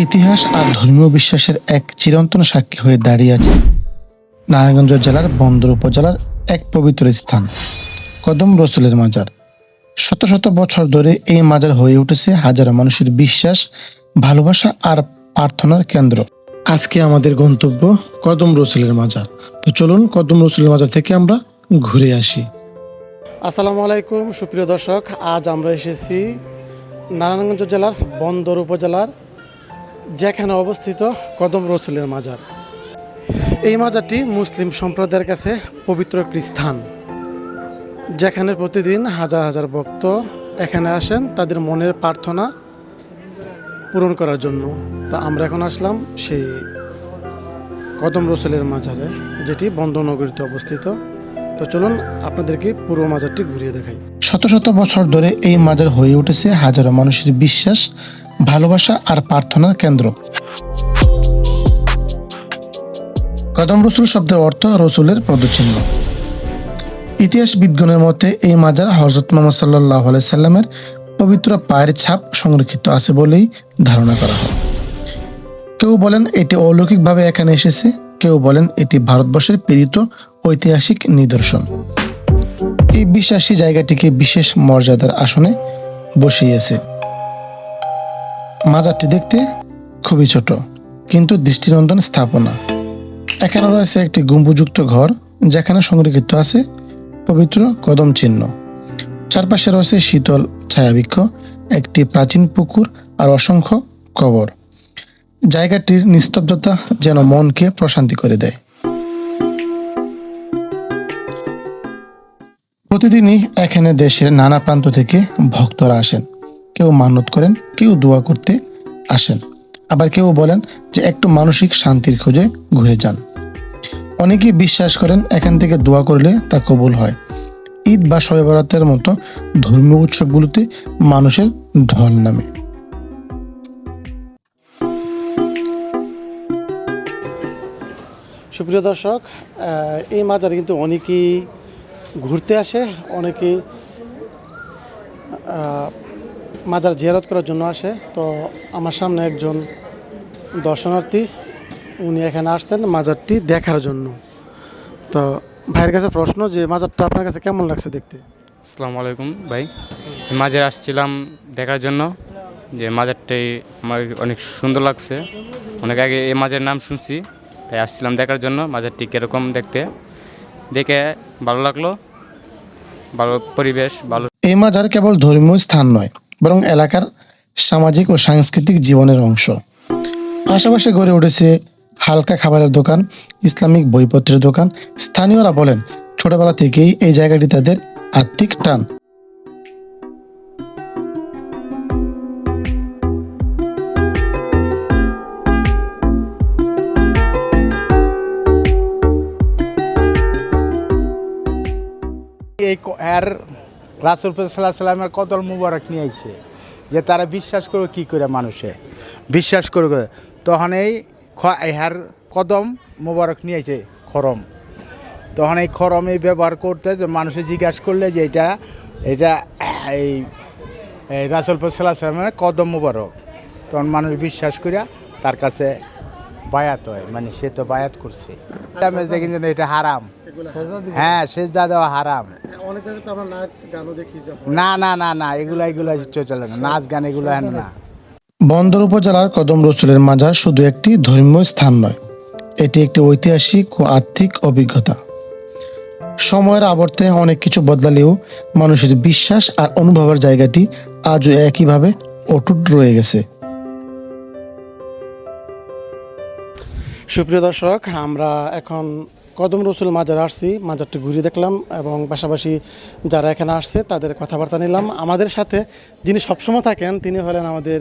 ইতিহাস আর ধর্মীয় বিশ্বাসের এক চিরন্তন সাক্ষী হয়ে দাঁড়িয়ে আছে নারায়ণগঞ্জ জেলার বন্দর উপজেলার এক পবিত্র স্থান কদম রসুলের মাজার। শত শত বছর ধরে এই মাজার হয়ে উঠেছে হাজারো মানুষের বিশ্বাস, ভালোবাসা আর প্রার্থনার কেন্দ্র। আজকে আমাদের গন্তব্য কদম রসুলের মাজার। তো চলুন কদম রসুলের মাজার থেকে আমরা ঘুরে আসি। আসসালামু আলাইকুম সুপ্রিয় দর্শক, আজ আমরা এসেছি নারায়ণগঞ্জ জেলার বন্দর উপজেলার যেখানে অবস্থিত কদম রসুলের মাজার। এই মাজারটি মুসলিম সম্প্রদায়ের কাছে পবিত্র একটি স্থান, যেখানে প্রতিদিন হাজার হাজার ভক্ত এখানে আসেন তাদের মনের প্রার্থনা পূরণ করার জন্য। তো আমরা এখন আসলাম সেই কদম রসুলের মাজারে, যেটি বন্দরনগরীতে অবস্থিত। তো চলুন আপনাদেরকে পুরো মাজারটি ঘুরিয়ে দেখাই। শত শত বছর ধরে এই মাজার হয়ে উঠেছে হাজারো মানুষের বিশ্বাস, ভালোবাসা আর প্রার্থনার কেন্দ্র। কদম রসুল শব্দের অর্থ রসুলের পদচিহ্ন। ইতিহাসবিদগণের মতে এই মাজার হযরত মুহাম্মদ সাল্লাল্লাহু আলাইহি সাল্লামের পবিত্র পায়ের ছাপ সংরক্ষিত আছে বলেই ধারণা করা হয়। কেউ বলেন এটি অলৌকিকভাবে এখানে এসেছে, কেউ বলেন এটি ভারতবর্ষের প্রেরিত ঐতিহাসিক নিদর্শন। এই বিশ্বাসী জায়গাটিকে বিশেষ মর্যাদার আসনে বসিয়েছে। মাজারটি দেখতে খুবই ছোট কিন্তু দৃষ্টিনন্দন স্থাপনা। এখানে রয়েছে একটি গম্বুজযুক্ত ঘর, যেখানে সংরক্ষিত আছে পবিত্র কদম চিহ্ন। চারপাশে রয়েছে শীতল ছায়াবৃক্ষ, একটি প্রাচীন পুকুর আর অসংখ্য কবর। জায়গাটির নিস্তব্ধতা যেন মনকে প্রশান্তি করে দেয়। প্রতিদিনই এখানে দেশের নানা প্রান্ত থেকে ভক্তরা আসেন। কেউ মানত করেন, কেউ দোয়া করতে আসেন, আবার কেউ বলেন যে একটু মানসিক শান্তির খোঁজে ঘুরে যান। অনেকেই বিশ্বাস করেন এখান থেকে দোয়া করলে তা কবুল হয়। ঈদ বা শবে বরাতের মতো ধর্মীয় উৎসবগুলোতে মানুষের ঢল নামে। সুপ্রিয় দর্শক, এই মাজারে কিন্তু অনেকেই ঘুরতে আসে, অনেকেই মাজার জিয়ারত করার জন্য আসে। তো আমার সামনে একজন দর্শনার্থী, উনি এখানে আসছেন মাজারটি দেখার জন্য। তো ভাইয়ের কাছে প্রশ্ন, যে মাজারটা আপনার কাছে কেমন লাগছে দেখতে? আসসালামু আলাইকুম ভাই, মাজারে আসছিলাম দেখার জন্য। যে মাজারটাই আমার অনেক সুন্দর লাগছে, অনেক আগে এই মাজারের নাম শুনছি, তাই আসছিলাম দেখার জন্য মাজারটি কীরকম দেখতে। দেখে ভালো লাগলো, ভালো পরিবেশ, ভালো। এই মাজার কেবল ধর্মীয় স্থান নয়, বরং এলাকার সামাজিক ও সাংস্কৃতিক জীবনের অংশ। আশেপাশে গড়ে উঠেছে হালকা খাবারের দোকান, ইসলামিক বইপত্রের দোকান। স্থানীয়রা বলেন ছোটবেলা থেকেই এই জায়গাটি তাদের আত্মিক টান। এই আর রাসূল সাল্লাল্লাহু আলাইহি সাল্লামের কদম মুবারক নিয়ে আইছে, যে তারা বিশ্বাস করবে কি করে, মানুষে বিশ্বাস করবে। তখন এই হার কদম মুবারক নিয়ে আইছে খরম। তখন এই খরম এই ব্যবহার করতে, যে মানুষে জিজ্ঞাসা করলে যে এটা এই রাসূল সাল্লাল্লাহু আলাইহি সাল্লামের কদম মুবারক, তখন মানুষ বিশ্বাস করিয়া তার কাছে বায়াত হয়, মানে সে তো বায়াত করছে। দেখেন যে এটা হারাম, হ্যাঁ সেজদা দেওয়া হারাম। না না না না, এগুলা চলে না, নাচ গান এগুলো না। বন্দর উপজেলার কদম রসুলের মাজার শুধু একটি ধর্মীয় স্থান নয়, এটি একটি ঐতিহাসিক ও আত্মিক অভিজ্ঞতা। সময়ের আবর্তে অনেক কিছু বদলালেও মানুষের বিশ্বাস আর অনুভবের জায়গাটি আজও একইভাবে অটুট রয়ে গেছে। সুপ্রিয় দর্শক, আমরা এখন কদম রসুল মাজার আসছি, মাজারটি ঘুরিয়ে দেখলাম এবং পাশাপাশি যারা এখানে আসছে তাদের কথাবার্তা নিলাম। আমাদের সাথে যিনি সবসময় থাকেন তিনি হলেন আমাদের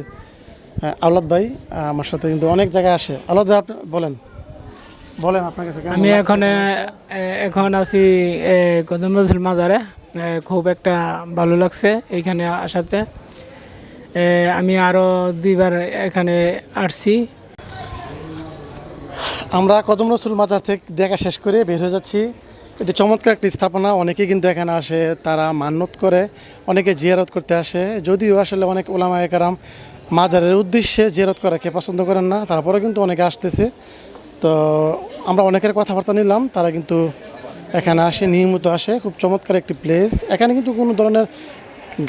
আওলাদ ভাই। আমার সাথে কিন্তু অনেক জায়গায় আসে। আওলাদ ভাই, আপনি বলেন আপনার কাছে আমি এখন আছি কদম রসুল মাজারে। খুব একটা ভালো লাগছে এইখানে আসাতে। আমি আরও 2বার এখানে আসছি। আমরা কদম রসুল মাজার থেকে দেখা শেষ করে বের হয়ে যাচ্ছি। এটি চমৎকার একটি স্থাপনা। অনেকেই কিন্তু এখানে আসে, তারা মান্যত করে, অনেকে জিয়ারত করতে আসে। যদিও আসলে অনেক ওলামায়ে কেরাম মাজারের উদ্দেশ্যে জিয়ারত করাকে পছন্দ করেন না, তারপরে কিন্তু অনেকে আসতেছে। তো আমরা অনেকের কথাবার্তা নিলাম, তারা কিন্তু এখানে আসে, নিয়মিত আসে। খুব চমৎকার একটি প্লেস। এখানে কিন্তু কোনো ধরনের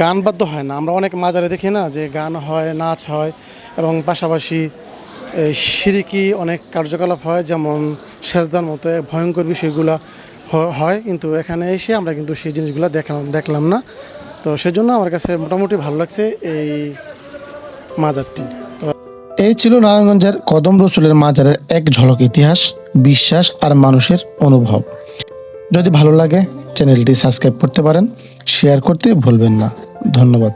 গান বাদ্য হয় না। আমরা অনেক মাজারে দেখি না যে গান হয়, নাচ হয়, এবং পাশাপাশি এই শিরকি অনেক কার্যকলাপ হয়, যেমন সেজদার মতো ভয়ঙ্কর বিষয়গুলো হয়, কিন্তু এখানে এসে আমরা কিন্তু সেই জিনিসগুলো দেখলাম না। তো সেজন্য আমার কাছে মোটামুটি ভালো লাগছে এই মাজারটি। এই ছিল নারায়ণগঞ্জের কদম রসুলের মাজারের এক ঝলক ইতিহাস, বিশ্বাস আর মানুষের অনুভব। যদি ভালো লাগে চ্যানেলটি সাবস্ক্রাইব করতে পারেন, শেয়ার করতে ভুলবেন না। ধন্যবাদ।